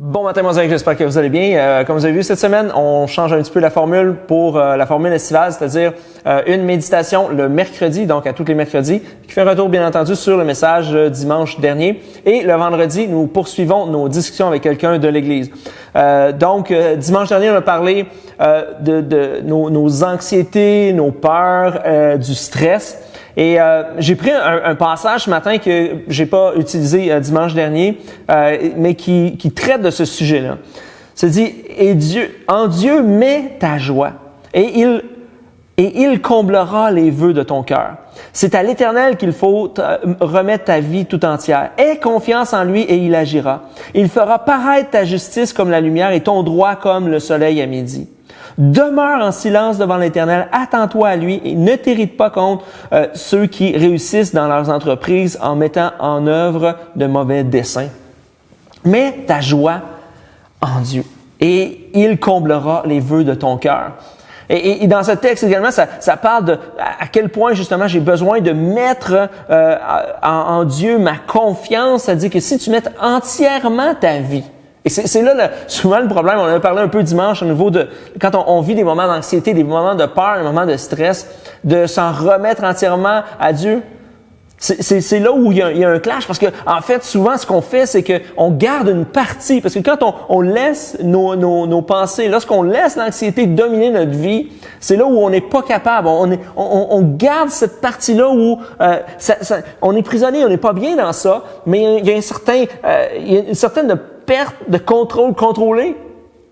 Bon matin, moi, j'espère que vous allez bien. Comme vous avez vu cette semaine, on change un petit peu la formule pour la formule estivale, c'est-à-dire une méditation le mercredi, donc à tous les mercredis, qui fait un retour bien entendu sur le message dimanche dernier. Et le vendredi, nous poursuivons nos discussions avec quelqu'un de l'Église. Dimanche dernier, on a parlé de nos anxiétés, nos peurs, du stress. Et j'ai pris un passage ce matin que j'ai pas utilisé dimanche dernier, mais qui traite de ce sujet-là. Ça dit, en Dieu mets ta joie, et il comblera les vœux de ton cœur. C'est à l'Éternel qu'il faut remettre ta vie tout entière. Aie confiance en lui et il agira. Il fera paraître ta justice comme la lumière et ton droit comme le soleil à midi. Demeure en silence devant l'Éternel, attends-toi à lui et ne t'irrite pas contre ceux qui réussissent dans leurs entreprises en mettant en œuvre de mauvais desseins. Mets ta joie en Dieu et il comblera les vœux de ton cœur. Et dans ce texte également, ça parle de à quel point justement j'ai besoin de mettre en Dieu ma confiance, c'est-à-dire que si tu mets entièrement ta vie, et c'est là souvent le problème, on en a parlé un peu dimanche au niveau de quand on vit des moments d'anxiété, des moments de peur, des moments de stress, de s'en remettre entièrement à Dieu. C'est là où il y a un clash parce que en fait souvent ce qu'on fait c'est que on garde une partie parce que quand on laisse nos pensées, lorsqu'on laisse l'anxiété dominer notre vie, c'est là où on n'est pas capable. On garde cette partie-là où on est prisonnier, on n'est pas bien dans ça, mais il y a une certaine perte de contrôlé,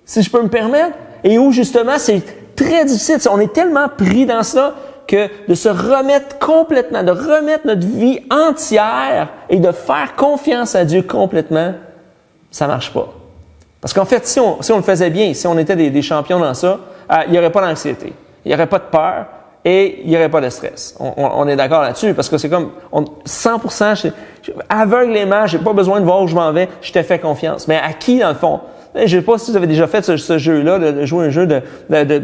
si je peux me permettre, et où justement c'est très difficile. On est tellement pris dans ça que de se remettre complètement, de remettre notre vie entière et de faire confiance à Dieu complètement, ça marche pas. Parce qu'en fait, si on le faisait bien, si on était des champions dans ça, il n'y aurait pas d'anxiété, il n'y aurait pas de peur et il n'y aurait pas de stress. On est d'accord là-dessus parce que c'est comme 100%, aveuglément, j'ai pas besoin de voir où je m'en vais, je te fais confiance. Mais à qui dans le fond? Je ne sais pas si vous avez déjà fait ce jeu-là, de jouer un jeu de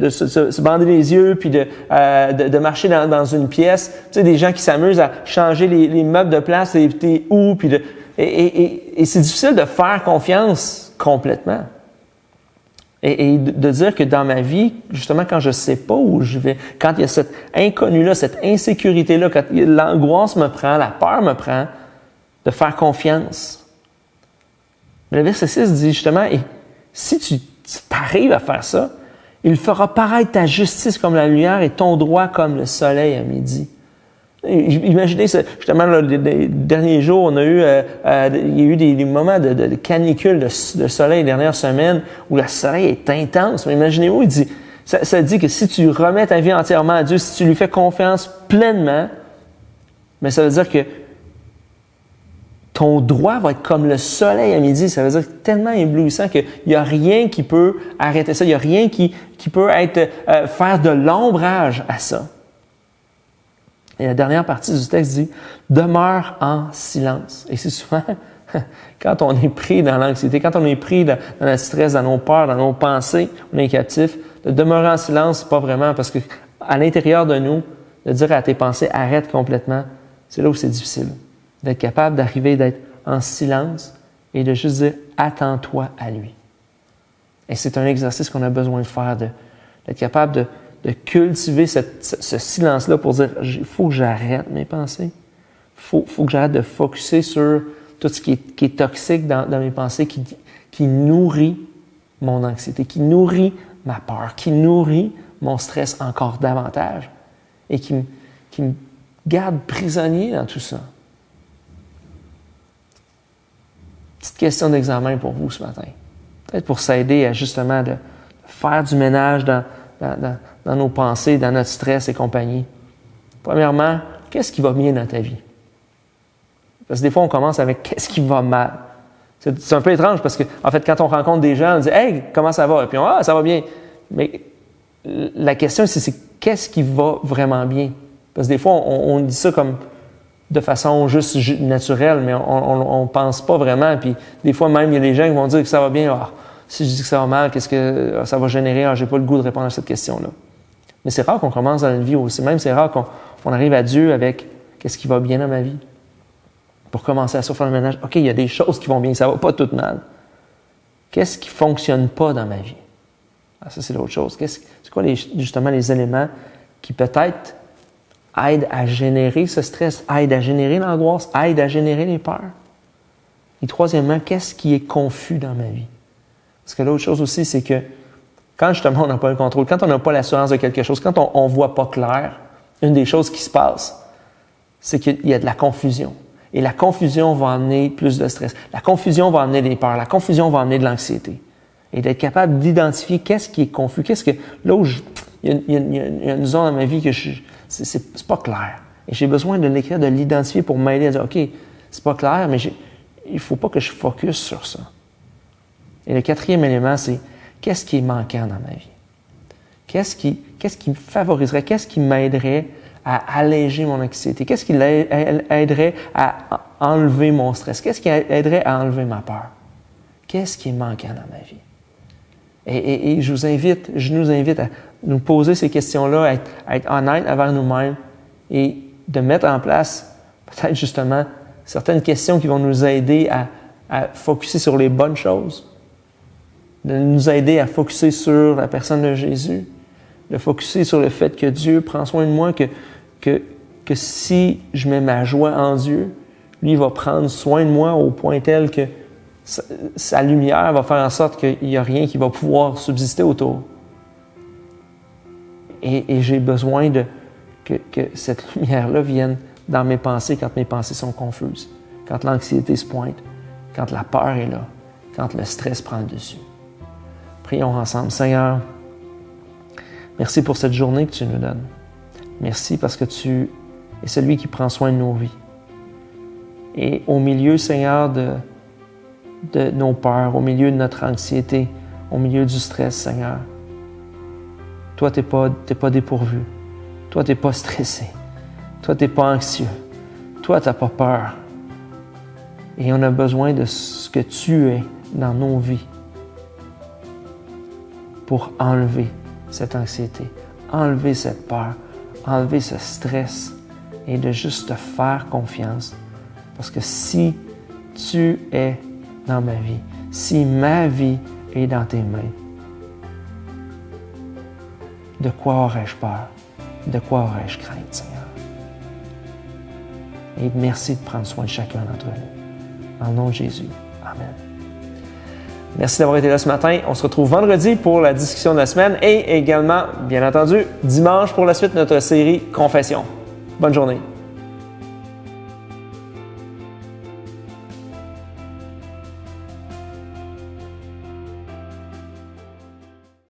se bander les yeux puis de marcher dans une pièce. Tu sais, des gens qui s'amusent à changer les meubles de place, les où, puis et c'est difficile de faire confiance complètement. Et de dire que dans ma vie, justement, quand je sais pas où je vais, quand il y a cette inconnue-là, cette insécurité-là, quand l'angoisse me prend, la peur me prend, de faire confiance. Mais le verset 6 dit justement, et si tu arrives à faire ça, il fera paraître ta justice comme la lumière et ton droit comme le soleil à midi. Imaginez, justement, là, les derniers jours, il y a eu des moments de canicule, de soleil les dernières semaines où le soleil est intense. Mais imaginez-vous, ça dit que si tu remets ta vie entièrement à Dieu, si tu lui fais confiance pleinement, mais ça veut dire que ton droit va être comme le soleil à midi. Ça veut dire tellement éblouissant qu'il n'y a rien qui peut arrêter ça. Il n'y a rien qui peut faire de l'ombrage à ça. Et la dernière partie du texte dit « Demeure en silence ». Et c'est souvent, quand on est pris dans l'anxiété, quand on est pris dans le stress, dans nos peurs, dans nos pensées, on est captif, de demeurer en silence, c'est pas vraiment, parce que à l'intérieur de nous, de dire à tes pensées « Arrête complètement », c'est là où c'est difficile. D'être capable d'être en silence et de juste dire « Attends-toi à lui ». Et c'est un exercice qu'on a besoin de faire, d'être capable de cultiver ce silence-là pour dire « Il faut que j'arrête mes pensées. Il faut que j'arrête de focusser sur tout ce qui est toxique dans mes pensées, qui nourrit mon anxiété, qui nourrit ma peur, qui nourrit mon stress encore davantage et qui me garde prisonnier dans tout ça. » Petite question d'examen pour vous ce matin. Peut-être pour s'aider à justement de faire du ménage dans nos pensées, dans notre stress et compagnie. Premièrement, qu'est-ce qui va bien dans ta vie? Parce que des fois, on commence avec qu'est-ce qui va mal. C'est un peu étrange parce que, en fait, quand on rencontre des gens, on dit « Hey, comment ça va? » Et puis ça va bien. Mais la question, c'est qu'est-ce qui va vraiment bien? Parce que des fois, on dit ça comme de façon juste naturelle, mais on pense pas vraiment. Puis des fois, même, il y a des gens qui vont dire que ça va bien. Si je dis que ça va mal, qu'est-ce que ça va générer? J'ai pas le goût de répondre à cette question-là. Mais c'est rare qu'on commence dans une vie aussi. Même c'est rare qu'on arrive à Dieu avec qu'est-ce qui va bien dans ma vie. Pour commencer à faire le ménage, OK, il y a des choses qui vont bien, ça va pas tout mal. Qu'est-ce qui ne fonctionne pas dans ma vie? Ah, ça, c'est l'autre chose. C'est quoi justement les éléments qui peut-être aident à générer ce stress, aident à générer l'angoisse, aident à générer les peurs? Et troisièmement, qu'est-ce qui est confus dans ma vie? Parce que l'autre chose aussi, c'est que quand justement on n'a pas le contrôle, quand on n'a pas l'assurance de quelque chose, quand on ne voit pas clair, une des choses qui se passe, c'est qu'il y a de la confusion. Et la confusion va amener plus de stress. La confusion va amener des peurs. La confusion va amener de l'anxiété. Et d'être capable d'identifier qu'est-ce qui est confus, il y a une zone dans ma vie que c'est pas clair. Et j'ai besoin de l'écrire, de l'identifier pour m'aider à dire, OK, c'est pas clair, mais il faut pas que je focus sur ça. Et le quatrième élément, c'est qu'est-ce qui est manquant dans ma vie? Qu'est-ce qui me favoriserait? Qu'est-ce qui m'aiderait à alléger mon anxiété? Qu'est-ce qui aiderait à enlever mon stress? Qu'est-ce qui aiderait à enlever ma peur? Qu'est-ce qui est manquant dans ma vie? Et je nous invite à nous poser ces questions-là, à être honnête envers nous-mêmes et de mettre en place peut-être justement certaines questions qui vont nous aider à focusser sur les bonnes choses, de nous aider à focusser sur la personne de Jésus, de focusser sur le fait que Dieu prend soin de moi, que si je mets ma joie en Dieu, lui va prendre soin de moi au point tel que sa lumière va faire en sorte qu'il n'y a rien qui va pouvoir subsister autour. Et j'ai besoin que cette lumière-là vienne dans mes pensées quand mes pensées sont confuses, quand l'anxiété se pointe, quand la peur est là, quand le stress prend le dessus. Prions ensemble. Seigneur, merci pour cette journée que tu nous donnes. Merci parce que tu es celui qui prend soin de nos vies. Et au milieu, Seigneur, de nos peurs, au milieu de notre anxiété, au milieu du stress, Seigneur, toi, tu n'es pas dépourvu. Toi, tu n'es pas stressé. Toi, tu n'es pas anxieux. Toi, tu n'as pas peur. Et on a besoin de ce que tu es dans nos vies pour enlever cette anxiété, enlever cette peur, enlever ce stress et de juste te faire confiance. Parce que si tu es dans ma vie, si ma vie est dans tes mains, de quoi aurais-je peur? De quoi aurais-je crainte, Seigneur? Et merci de prendre soin de chacun d'entre nous. Dans le nom de Jésus. Amen. Merci d'avoir été là ce matin. On se retrouve vendredi pour la discussion de la semaine et également, bien entendu, dimanche pour la suite de notre série Confession. Bonne journée.